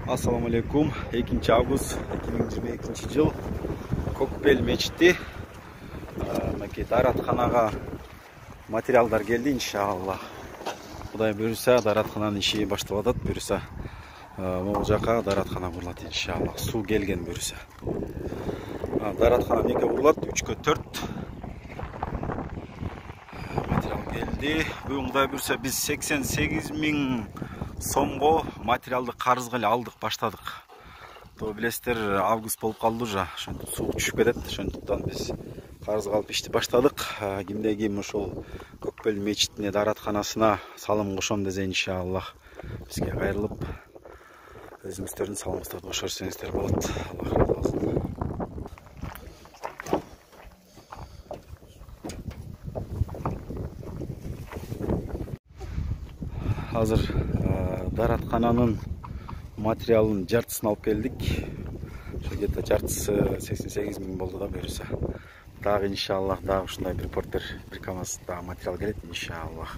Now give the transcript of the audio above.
Assalamu alaikum. 2 avgust 2022 жыл. Көкбел мечіті. Даратханаға материалдар келді, иншалла. Құдай бұйырса, даратхананың іші башталады, бұйырса. Ол жаққа даратхана құрылады, иншалла. Су келген бұйырса. Даратхана неге құрылады? 3-4 материал келді. Бүгін құдай бұйырса, біз 88.000 сомго материалды қарызға алдық, баштадық. Білесіздер, август болып қалды уже, су түшіп кетеді, сондықтан біз қарызға алып ішті баштадық. Кимде-ким ошол Көкбел мечітіне, даратханасына салым қошом десе, иншаллах, бізге қайрылып, өзіңіздердің салымыңыздарды қошарсаңыздар болады. Аллах разы болсын. Hazır даратхананың материалын жартысын алып келдік. Где-то жартысы 88.000 болды да бұйырса. Дағы иншаллах, дағы ушундай бір портер, бір камаз дағы материал келет иншаллах.